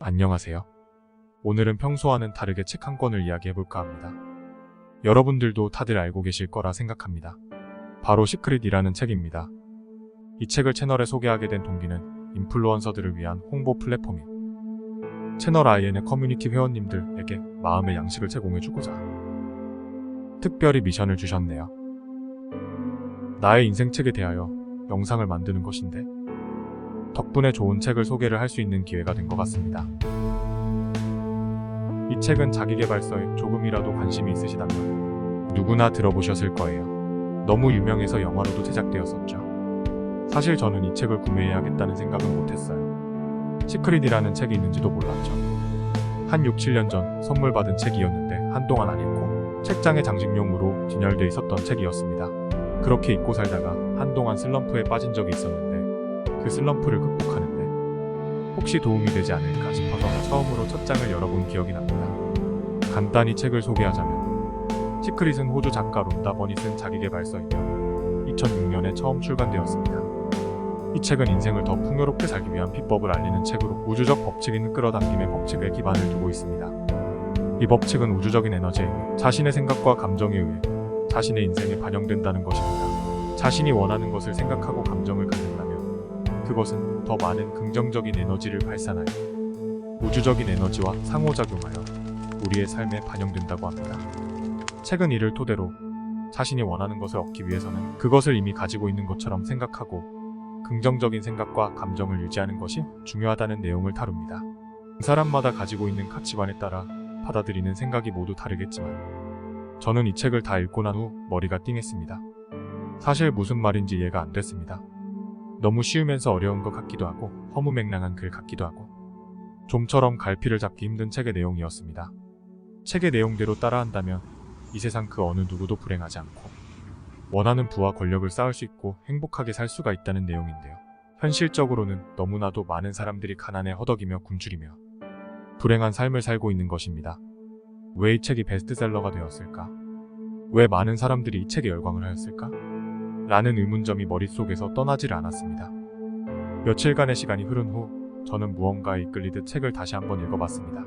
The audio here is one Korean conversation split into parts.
안녕하세요. 오늘은 평소와는 다르게 책 한 권을 이야기해볼까 합니다. 여러분들도 다들 알고 계실 거라 생각합니다. 바로 시크릿이라는 책입니다. 이 책을 채널에 소개하게 된 동기는 인플루언서들을 위한 홍보 플랫폼인 채널 IN의 커뮤니티 회원님들에게 마음의 양식을 제공해주고자 특별히 미션을 주셨네요. 나의 인생책에 대하여 영상을 만드는 것인데 덕분에 좋은 책을 소개를 할 수 있는 기회가 된 것 같습니다. 이 책은 자기계발서에 조금이라도 관심이 있으시다면 누구나 들어보셨을 거예요. 너무 유명해서 영화로도 제작되었었죠. 사실 저는 이 책을 구매해야겠다는 생각은 못했어요. 시크릿이라는 책이 있는지도 몰랐죠. 한 6, 7년 전 선물 받은 책이었는데 한동안 안 읽고 책장에 장식용으로 진열돼 있었던 책이었습니다. 그렇게 잊고 살다가 한동안 슬럼프에 빠진 적이 있었는데 그 슬럼프를 극복하는데 혹시 도움이 되지 않을까 싶어서 처음으로 첫 장을 열어본 기억이 납니다. 간단히 책을 소개하자면 시크릿은 호주 작가 론다 버니 쓴 자기계발서이며 2006년에 처음 출간되었습니다. 이 책은 인생을 더 풍요롭게 살기 위한 비법을 알리는 책으로 우주적 법칙인 끌어당김의 법칙에 기반을 두고 있습니다. 이 법칙은 우주적인 에너지에 의해 자신의 생각과 감정에 의해 자신의 인생에 반영된다는 것입니다. 자신이 원하는 것을 생각하고 감정을 갖는다면 그것은 더 많은 긍정적인 에너지를 발산하여 우주적인 에너지와 상호작용하여 우리의 삶에 반영된다고 합니다. 책은 이를 토대로 자신이 원하는 것을 얻기 위해서는 그것을 이미 가지고 있는 것처럼 생각하고 긍정적인 생각과 감정을 유지하는 것이 중요하다는 내용을 다룹니다. 사람마다 가지고 있는 가치관에 따라 받아들이는 생각이 모두 다르겠지만 저는 이 책을 다 읽고 난 후 머리가 띵했습니다. 사실 무슨 말인지 이해가 안 됐습니다. 너무 쉬우면서 어려운 것 같기도 하고 허무맹랑한 글 같기도 하고 좀처럼 갈피를 잡기 힘든 책의 내용이었습니다. 책의 내용대로 따라한다면 이 세상 그 어느 누구도 불행하지 않고 원하는 부와 권력을 쌓을 수 있고 행복하게 살 수가 있다는 내용인데요. 현실적으로는 너무나도 많은 사람들이 가난에 허덕이며 굶주리며 불행한 삶을 살고 있는 것입니다. 왜 이 책이 베스트셀러가 되었을까? 왜 많은 사람들이 이 책에 열광을 하였을까? 라는 의문점이 머릿속에서 떠나질 않았습니다. 며칠간의 시간이 흐른 후 저는 무언가에 이끌리듯 책을 다시 한번 읽어봤습니다.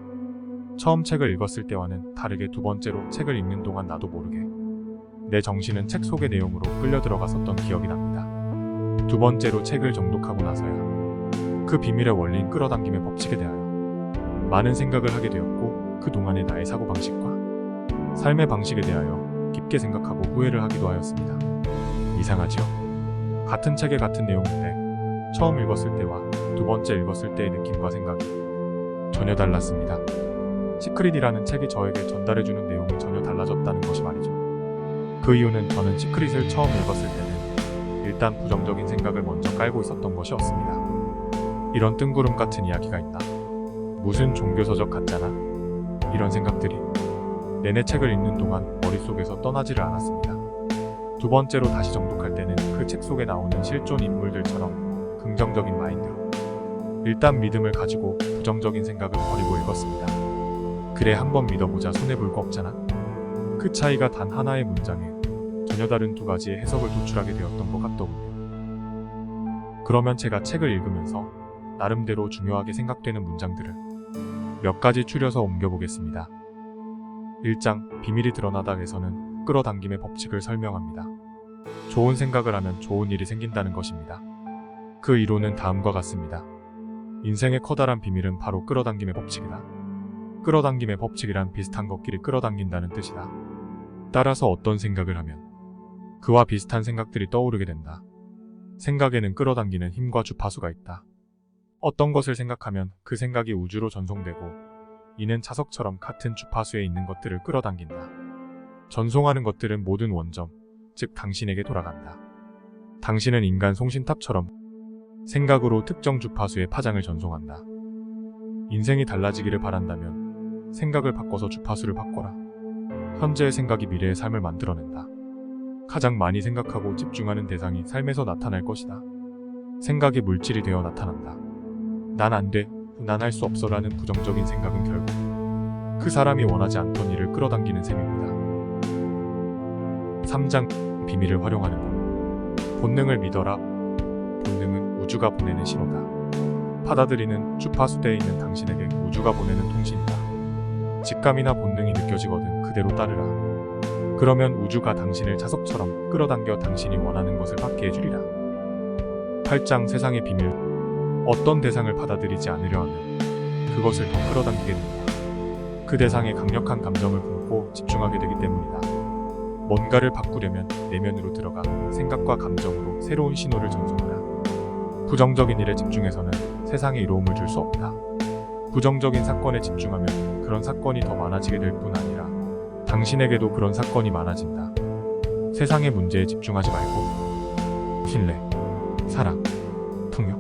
처음 책을 읽었을 때와는 다르게 두 번째로 책을 읽는 동안 나도 모르게 내 정신은 책 속의 내용으로 끌려 들어갔었던 기억이 납니다. 두 번째로 책을 정독하고 나서야 그 비밀의 원리인 끌어당김의 법칙에 대하여 많은 생각을 하게 되었고 그동안의 나의 사고방식과 삶의 방식에 대하여 깊게 생각하고 후회를 하기도 하였습니다. 이상하죠? 같은 책의 같은 내용인데 처음 읽었을 때와 두 번째 읽었을 때의 느낌과 생각이 전혀 달랐습니다. 시크릿이라는 책이 저에게 전달해주는 내용이 전혀 달라졌다는 것이 말이죠. 그 이유는 저는 시크릿을 처음 읽었을 때는 일단 부정적인 생각을 먼저 깔고 있었던 것이었습니다. 이런 뜬구름 같은 이야기가 있나? 무슨 종교서적 같잖아? 이런 생각들이 내내 책을 읽는 동안 머릿속에서 떠나지를 않았습니다. 두 번째로 다시 정독할 때는 그 책 속에 나오는 실존 인물들처럼 긍정적인 마인드로 일단 믿음을 가지고 부정적인 생각을 버리고 읽었습니다. 그래 한번 믿어보자 손해볼 거 없잖아. 그 차이가 단 하나의 문장에 전혀 다른 두 가지의 해석을 도출하게 되었던 것 같더군요. 그러면 제가 책을 읽으면서 나름대로 중요하게 생각되는 문장들을 몇 가지 추려서 옮겨보겠습니다. 1장 비밀이 드러나다에서는 끌어당김의 법칙을 설명합니다. 좋은 생각을 하면 좋은 일이 생긴다는 것입니다. 그 이론은 다음과 같습니다. 인생의 커다란 비밀은 바로 끌어당김의 법칙이다. 끌어당김의 법칙이란 비슷한 것끼리 끌어당긴다는 뜻이다. 따라서 어떤 생각을 하면 그와 비슷한 생각들이 떠오르게 된다. 생각에는 끌어당기는 힘과 주파수가 있다. 어떤 것을 생각하면 그 생각이 우주로 전송되고 이는 자석처럼 같은 주파수에 있는 것들을 끌어당긴다. 전송하는 것들은 모든 원점, 즉 당신에게 돌아간다. 당신은 인간 송신탑처럼 생각으로 특정 주파수의 파장을 전송한다. 인생이 달라지기를 바란다면 생각을 바꿔서 주파수를 바꿔라. 현재의 생각이 미래의 삶을 만들어낸다. 가장 많이 생각하고 집중하는 대상이 삶에서 나타날 것이다. 생각이 물질이 되어 나타난다. 난 안 돼, 난 할 수 없어 라는 부정적인 생각은 결국 그 사람이 원하지 않던 일을 끌어당기는 셈입니다. 3장 비밀을 활용하는 법. 본능을 믿어라. 본능은 우주가 보내는 신호다. 받아들이는 주파수대에 있는 당신에게 우주가 우주가 보내는 통신이다. 직감이나 본능이 느껴지거든 그대로 따르라. 그러면 우주가 당신을 자석처럼 끌어당겨 당신이 원하는 것을 받게 해주리라. 8장 세상의 비밀. 어떤 대상을 받아들이지 않으려 하면 그것을 더 끌어당기게 된다. 그 대상에 강력한 감정을 품고 집중하게 되기 때문이다. 뭔가를 바꾸려면 내면으로 들어가 생각과 감정으로 새로운 신호를 전송하라. 부정적인 일에 집중해서는 세상에 이로움을 줄 수 없다. 부정적인 사건에 집중하면 그런 사건이 더 많아지게 될 뿐 아니라 당신에게도 그런 사건이 많아진다. 세상의 문제에 집중하지 말고 신뢰, 사랑, 통역,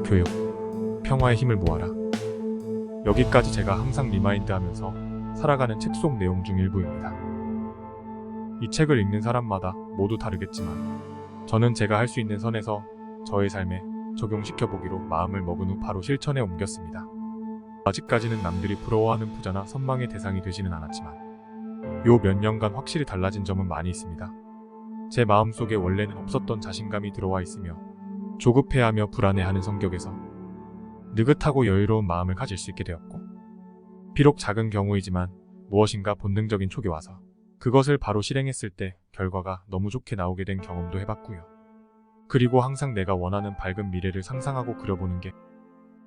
교육, 평화의 힘을 모아라. 여기까지 제가 항상 리마인드하면서 살아가는 책 속 내용 중 일부입니다. 이 책을 읽는 사람마다 모두 다르겠지만 저는 제가 할 수 있는 선에서 저의 삶에 적용시켜보기로 마음을 먹은 후 바로 실천에 옮겼습니다. 아직까지는 남들이 부러워하는 부자나 선망의 대상이 되지는 않았지만 요 몇 년간 확실히 달라진 점은 많이 있습니다. 제 마음속에 원래는 없었던 자신감이 들어와 있으며 조급해하며 불안해하는 성격에서 느긋하고 여유로운 마음을 가질 수 있게 되었고, 비록 작은 경우이지만 무엇인가 본능적인 촉이 와서 그것을 바로 실행했을 때 결과가 너무 좋게 나오게 된 경험도 해봤고요. 그리고 항상 내가 원하는 밝은 미래를 상상하고 그려보는 게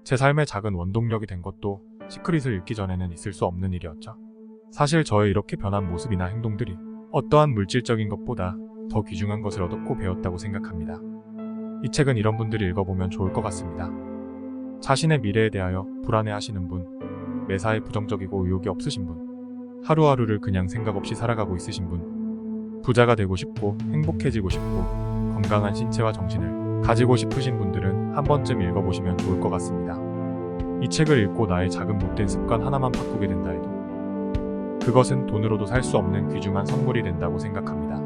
제 삶의 작은 원동력이 된 것도 시크릿을 읽기 전에는 있을 수 없는 일이었죠. 사실 저의 이렇게 변한 모습이나 행동들이 어떠한 물질적인 것보다 더 귀중한 것을 얻었고 배웠다고 생각합니다. 이 책은 이런 분들이 읽어보면 좋을 것 같습니다. 자신의 미래에 대하여 불안해하시는 분, 매사에 부정적이고 의욕이 없으신 분, 하루하루를 그냥 생각 없이 살아가고 있으신 분, 부자가 되고 싶고 행복해지고 싶고 건강한 신체와 정신을 가지고 싶으신 분들은 한 번쯤 읽어보시면 좋을 것 같습니다. 이 책을 읽고 나의 작은 못된 습관 하나만 바꾸게 된다 해도 그것은 돈으로도 살 수 없는 귀중한 선물이 된다고 생각합니다.